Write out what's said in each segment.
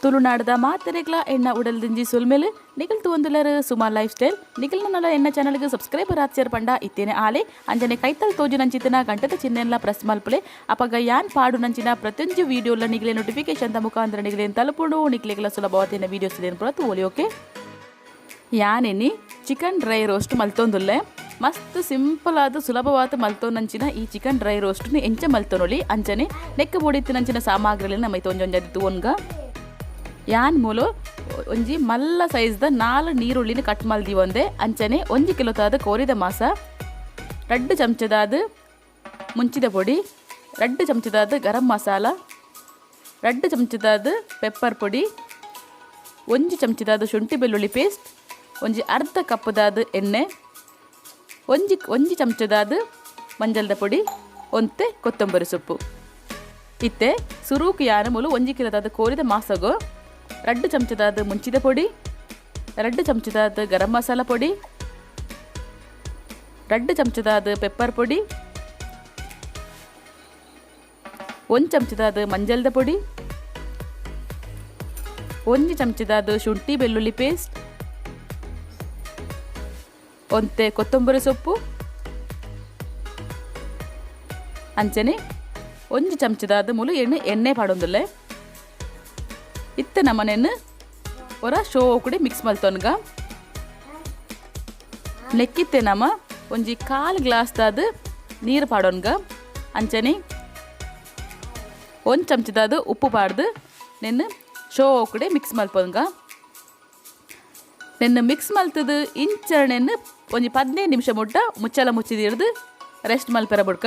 ತುಳುನಾಡದ ಮಾತೆರೆಗ್ಲ ಎಣ್ಣ ಉಡಲ್ದಿಂಜಿ ಸುಲ್ಮೇಲೆ Nikhil ತೂಂದುಲರ್ Suma life style Nikhil ನನ್ನಲ ಎಣ್ಣ ಚಾನಲ್ಗೆ ಸಬ್ಸ್ಕ್ರೈಬರ್ ಆಚರ್ ಪಂಡ ಇತ್ತೇನೆ ಆಲೆ ಅಂಜನೆ ಕೈತಲ್ ತೋಜು ನಂಚಿತನ ಗಂಟದ ಚಿಹ್ನೆಲ್ಲ ಪ್ರೆಸ್ ಮಲ್ಪಲೆ ಅಪಗ ಯಾನ್ ಪಾಡು ನಂಚಿನ ಪ್ರತಿಯೊಂದು ವಿಡಿಯೋಲ ನಿಗಲೆ ನೋಟಿಫಿಕೇಶನ್ ತ ಮುಖಾಂತರ ನಿಗಲೆ ತಲುಪುಡು ನಿಕ್ಲೆಗ್ಲ ಸುಲಭವಾದ ವಿಡಿಯೋಸ್ ಏನು ಪುರ ತೋಲಿ ಓಕೆ ಯಾನೆನಿ ಚಿಕನ್ ಡ್ರೈ ರೋಸ್ಟ್ ಮಲ್ತೊಂದುಲ್ಲೆ ಮಸ್ತ್ ಸಿಂಪಲ್ ಆದ ಸುಲಭವಾದ ಮಲ್ತೋನಂಚಿನ ಈ ಚಿಕನ್ ಡ್ರೈ ರೋಸ್ಟ್ನ ಎಂಚ ಮಲ್ತೊನೊಲಿ ಅಂಚನೆ ನೆಕ್ಕ ಬೋಡಿತ್ತಿನಂಚಿನ ಸಾಮಗ್ರಿಲಿ ನಮ್ಮೈತೆ ಒಂಜೊಂಜದಿ ತೂನ್ಗ ಯಾನ್ ಮೂಲು ಒಂಜಿ ಮಲ್ಲ ಸೈಜ್ದ 4 ನೀರುಳ್ಳಿನ ಕಟ್ ಮಲ್ದಿ ಒಂದೆ ಅಂಚನೆ 1 ಕಿಲೋತಾದ ಕೋರಿದ ಮಾಸ 2 ಚಮಚದಾದ ಮುಂಚಿದ ಪೊಡಿ 2 ಚಮಚದಾದ ಗರಂ ಮಸಾಲ 2 ಚಮಚದಾದ ಪೆಪ್ಪರ್ ಪೊಡಿ 1 ಚಮಚದಾದ ಶುಂಠಿ ಬೆಳ್ಳುಳ್ಳಿ ಪೇಸ್ಟ್ ಒಂಜಿ ಅರ್ಧ ಕಪ್ಪದಾದ ಎಣ್ಣೆ ಒಂಜಿ ಚಮಚದಾದ ಮಂಜಲ್ದ ಪೊಡಿ ಒಂತೆ ಕೊತ್ತಂಬರಿ ಸೊಪ್ಪು ಇತ್ತೆ ಸುರೂಕು ಯಾನ ಮೂಲು 1 ಕಿಲೋದಾದ ಕೋರಿದ ಮಾಸಗೋ 2 ಚಮಚದಾದ ಮುಂಚಿದ ಪೊಡಿ 2 ಚಮಚದಾದ ಗರಂ ಮಸಾಲ ಪೊಡಿ 2 ಚಮಚದಾದ ಪೆಪ್ಪರ್ ಪೊಡಿ 1 ಚಮಚದಾದ ಮಂಜಲ್ದ ಪೊಡಿ 1 ಚಮಚದಾದ ಶುಂಠಿ ಬೆಳ್ಳುಳ್ಳಿ ಪೇಸ್ಟ್ ಒಂತೆ ಕೊತ್ತಂಬರಿ ಸೊಪ್ಪು ಅಂಚನೆ 1 ಚಮಚದಾದ ಮೂಲು ಎಣ್ಣೆ ಪಾಡೊಂದುಲ್ಲೆ ಇತ್ತೆ ನಮ್ಮನೆಯನ್ನು ಒರ ಶೋ ಕೂಡ ಮಿಕ್ಸ್ ಮಲ್ತೊನ್ಗ ನೆಕ್ಕಿತ್ತೆ ನಮ್ಮ ಒಂಜಿ 1/4 ಗ್ಲಾಸ್ದಾದ ನೀರು ಪಾಡೋನ್ಗ ಅಂಚನೆ 1 ಚಮಚದಾದ ಉಪ್ಪು ಪಾಡ್ದು ನೆನ್ನು ಶೋ ಕೂಡ ಮಿಕ್ಸ್ ಮಲ್ಪೊನ್ಗ ನೆನ್ನು ಮಿಕ್ಸ್ ಮಲ್ತದ ಇಂಚರಣೆಯನ್ನು ಒಂಜಿ 15 ನಿಮಿಷ ಮುಟ್ಟ ಮುಚ್ಚಲ ಮುಚ್ಚಿದ ಹಿಡ್ದು ರೆಸ್ಟ್ ಮಲ್ಪೆರ ಬುಡ್ಕ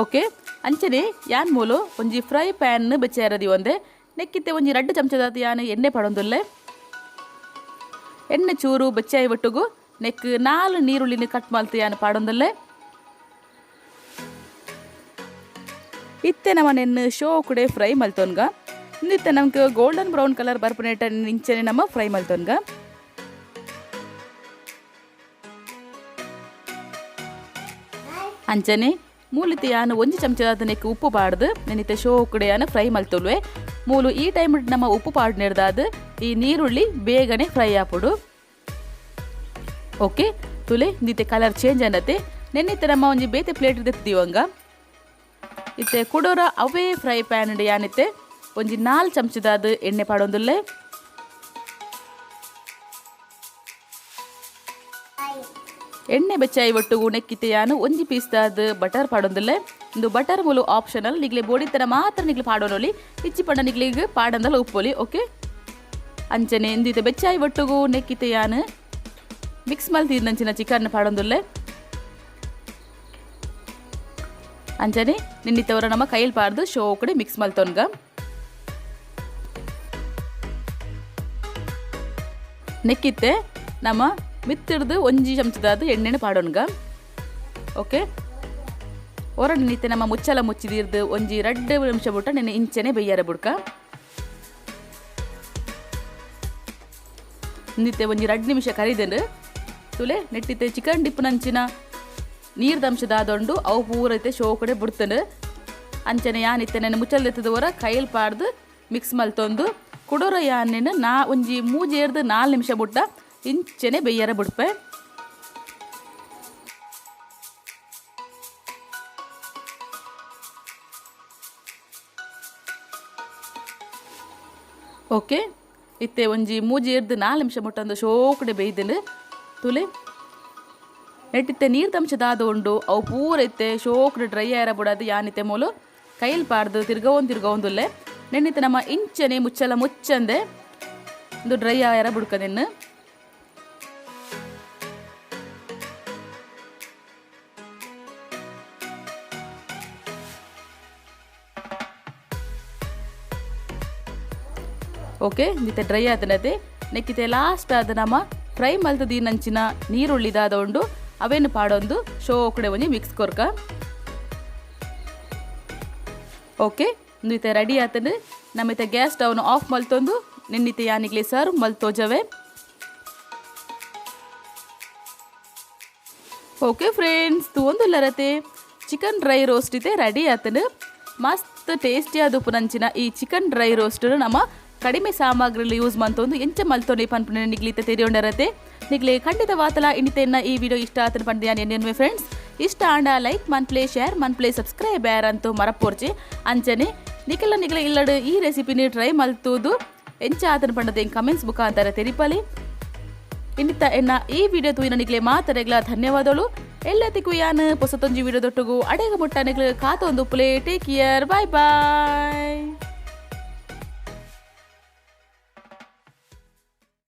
ಓಕೆ ಅಂಚನೆ ಯಾನ್ ಮೂಲು ಒಂಜಿ ಫ್ರೈ ಪ್ಯಾನ್ ಬೆಚ್ಚೇರದಿ ಒಂದೆ ನೆಕ್ಕಿತ್ತೆ ಒಂಜಿ 2 ಚಮಚದಾದ ಯಾನ್ ಎಣ್ಣೆ ಪಡೊಂದುಲ್ಲೆ ಎಣ್ಣೆ ಚೂರು ಬೆಚ್ಚಾಯಿ ಒಟ್ಟುಗು ನೆಕ್ 4 ನೀರುಳ್ಳಿನ ಕಟ್ ಮಲ್ತು ಯಾನ್ ಪಾಡೊಂದುಲ್ಲೆ ಇತ್ತೆ ನಮ್ಮನೆನ್ನು ಶೋ ಕುಡೆ ಫ್ರೈ ಮಲ್ತೊನ್ಗ ಇಂದಿತ್ತೆ ನಮ್ಗೆ ಗೋಲ್ಡನ್ ಬ್ರೌನ್ ಕಲರ್ ಬರ್ಪನೇಟ ಇಂಚನೆ ನಮ್ಮ ಫ್ರೈ ಮಲ್ತೊನ್ಗ ಅಂಚನೆ ಮೂಲಿತೆ ಯಾನು 1 ಚಮಚದಾದ ನೆಕ್ ಉಪ್ಪು ಪಾಡ್ದು ನೆನಿತೆ ಶೋ ಕುಡೆ ಯಾನು ಫ್ರೈ ಮಲ್ತೊಲ್ವೆ ಮೂಲು ಈ ಟೈಮ್ ನಮ್ಮ ಉಪ್ಪು ಪಾಡ್ ನೆಡ್ದಾದ ಈ ನೀರುಳ್ಳಿ ಬೇಗನೆ ಫ್ರೈ ಆಪುಡು ಓಕೆ ತುಲೆ ಇಂದಿತ್ತೆ ಕಲರ್ ಚೇಂಜ್ ಅನ್ನತ್ತೆ ನೆನ್ನಿತ್ತೆ ನಮ್ಮ ಒಂಜಿ ಬೇತೆ ಪ್ಲೇಟ್ ದೆತ್ತಿವಂಗ ಇತ್ತೆ ಕುಡೋರ ಅವೇ ಫ್ರೈ ಪ್ಯಾನ್ ಯಾನಿತ್ತೆ ಒಂಜಿ 4 ಚಮಚದಾದ ಎಣ್ಣೆ ಪಾಡೊಂದುಲ್ಲೆ ಎಣ್ಣೆ ಬೆಚ್ಚಾಯಿ ಒಟ್ಟುಗು ನೆಕ್ಕಿತ್ತೆ ಯಾನು 1 ಪೀಸ್ದಾದ ಬಟರ್ ಪಾಡೊಂದುಲ್ಲೆ ಇಂದು ಬಟರ್ ಮೂಲು ಆಪ್ಷನಲ್ ನಿಗ್ಲೆ ಬೋಡಿತರ ಮಾತ್ರ ನಿಗ್ಲೆ ಪಾಡೋನೊಲಿ ಇಚ್ಚಿ ಪಂಡ ನಿಗ್ಲಿಗೆ ಪಾಡಂದಲ್ಲ ಉಪ್ಪೊಲಿ ಓಕೆ ಅಂಚನೆ ಇಂದಿತ್ತೆ ಬೆಚ್ಚಾಯಿ ಒಟ್ಟುಗು ನೆಕ್ಕಿತ್ತೆ ಯಾನು ಮಿಕ್ಸ್ ಮಲ್ತಿದ್ದಂಚಿನ ಚಿಕನ್ ಪಾಡೊಂದುಲ್ಲೆ ಅಂಚನೆ ನಿನ್ನಿತ್ತವರ ನಮ್ಮ ಕೈಯಲ್ಲಿ ಪಾಡ್ದು ಶೋ ಕಡೆ ಮಿಕ್ಸ್ ಮಲ್ತೊನ್ಗ ನೆಕ್ಕಿತ್ತೆ ನಮ್ಮ ಮಿತ್ತಿಡ್ದು 1 ಚಮಚದಾದ ಎಣ್ಣೆನ ಪಾಡೋನ್ಗ ಓಕೆ ಒರಡು ನಿತ್ತೆ ನಮ್ಮ ಮುಚ್ಚಲ ಮುಚ್ಚಿದಿರ್ದು ಒಂಜಿ 2 ನಿಮಿಷ ಬಿಟ್ಟ ನೆನೆ ಇಂಚನೆ ಬೆಯ್ಯರ ಬುಡ್ಕ ನಿತ್ತೆ ಒಂಜಿ 2 ನಿಮಿಷ ಕರಿದೆಂಡು ತುಲೆ ನೆಟ್ಟಿತ್ತೆ ಚಿಕನ್ ಡಿಪ್ ನಂಚಿನ ನೀರ್ದಂಶದಾದೊಂಡು ಅವು ಪೂರೈತೆ ಶೋ ಕಡೆ ಬಿಡ್ತಂಡು ಅಂಚನೆ ಯಾನಿತ್ತೆ ನೆನೆ ಮುಚ್ಚಲ್ದೆತ್ತದವರ ಕೈಯಲ್ಲಿ ಪಾಡ್ದು ಮಿಕ್ಸ್ ಮಲ್ತೊಂದು ಕುಡೋರ ಯಾನೆನ ಒಂಜಿ 3-4 ನಿಮಿಷ ಬಿಟ್ಟ ಇಂಚನೆ ಬೆಯ್ಯರ ಬಿಡ್ಪೆ ಓಕೆ ಇತ್ತೆ ಒಂಜಿ 3-4 ನಿಮಿಷ ಮುಟ್ಟಂದು ಶೋ ಕಡೆ ಬೇಯ್ದೆಂಡು ತುಲೆ ನೆಟ್ಟಿತ್ತೆ ನೀರ್ದಂಶದಾದ ಉಂಡು ಅವು ಪೂರೈತೆ ಶೋ ಕಡೆ ಡ್ರೈ ಆಯರ ಬಿಡೋದು ಯಾನಿತ್ತೆ ಮೂಲು ಕೈಯಲ್ಲಿ ಪಾಡ್ದು ತಿರ್ಗವೊಂದುಲ್ಲೆ ನೆನ್ನಿತ್ತೆ ನಮ್ಮ ಇಂಚನೆ ಮುಚ್ಚಲ ಮುಚ್ಚಂದೆ ಇದು ಡ್ರೈ ಆಯರ ಬಿಡ್ಕದೆನ್ನು ಓಕೆ ನಿತ್ತೆ ಡ್ರೈ ಆದನದೆ ನೆಕ್ಕಿತೆ ಲಾಸ್ಟ್ ಆದ ನಮ್ಮ ಫ್ರೈ ಮಲ್ತದಿ ನಂಚಿನ ನೀರುಳ್ಳಿದಾದ ಉಂಡು ಅವೇನು ಪಾಡೊಂದು ಶೋ ಕಡೆ ಒಂಜಿ ಮಿಕ್ಸ್ ಕೊರ್ಕ ಓಕೆ ನಿತ್ತೆ ರೆಡಿ ಆತಂದು ನಮ್ಮಿತ್ತೆ ಗ್ಯಾಸ್ ಸ್ಟವ್ನ ಆಫ್ ಮಲ್ತೊಂದು ನಿನ್ನಿತ್ತೆ ಯಾನಿಗ್ಲಿ ಸರ್ವ್ ಮಲ್ತೋಜವೆ ಓಕೆ ಫ್ರೆಂಡ್ಸ್ ತೂಂದುಲ್ಲರತೆ ಚಿಕನ್ ಡ್ರೈ ರೋಸ್ಟ್ ಇದೆ ರೆಡಿ ಆತನು ಮಸ್ತ್ ಮಸ್ತ್ ಟೇಸ್ಟಿಯಾದ ಉಪ್ಪುನಂಚಿನ ಈ ಚಿಕನ್ ಡ್ರೈ ರೋಸ್ಟ್ ನಮ್ಮ ಕಡಿಮೆ ಸಾಮಗ್ರಿಲಿ ಯೂಸ್ ಮಂತೊಂದು ಎಂಚ ಮಲ್ತೊಂದು ಪನ್ಪುನ ನಿಗ್ಲಿತ ತೆರಿಯೊಂಡರತೆ ನಿಗ್ಲೆ ಖಂಡಿತ ವಾತಲ ಇನ್ನಿತೆನ್ನ ಈ ವಿಡಿಯೋ ಇಷ್ಟ ಆತನ ಪಂಡಿಯಾನ ಎನ್ನೆನ್ವೆ ಫ್ರೆಂಡ್ಸ್ ಇಷ್ಟ ಆಂಡ ಲೈಕ್ ಮನ್ಪ್ಲೇ ಶೇರ್ ಮನ್ಪ್ಲೇ ಸಬ್ಸ್ಕ್ರೈಬ್ ಯಾರಂತೂ ಮರಪೋರ್ಚೆ ಅಂಚನೆ ನಿಖಿಲ ಇಲ್ಲಡು ಈ ರೆಸಿಪಿನಿ ಟ್ರೈ ಮಲ್ತುದು ಎಂಚ ಆತನ ಪಂಡದ ಕಮೆಂಟ್ಸ್ ಮುಖಾಂತರ ತೆರಿಪಲಿ ಇನ್ನಿತ ಎನ್ನ ಈ ವಿಡಿಯೋ ತೂಯಿನ ನಿಗ್ಲೆ ಮಾತರೆಗ್ಲ ಧನ್ಯವಾದಗಳು ಎಲ್ಲತ್ತಿಗೂ ಯಾನು ಹೊಸತೊಂಜಿ ವಿಡಿಯೋ ದೊಟ್ಟುಗು ಅಡೆಗ ಮುಟ್ಟ ನಿಗ್ಲು ಕಾತೊಂದು ಪ್ಲೇ ಟೇಕ್ ಕೇರ್ ಬಾಯ್ ಬಾಯ್.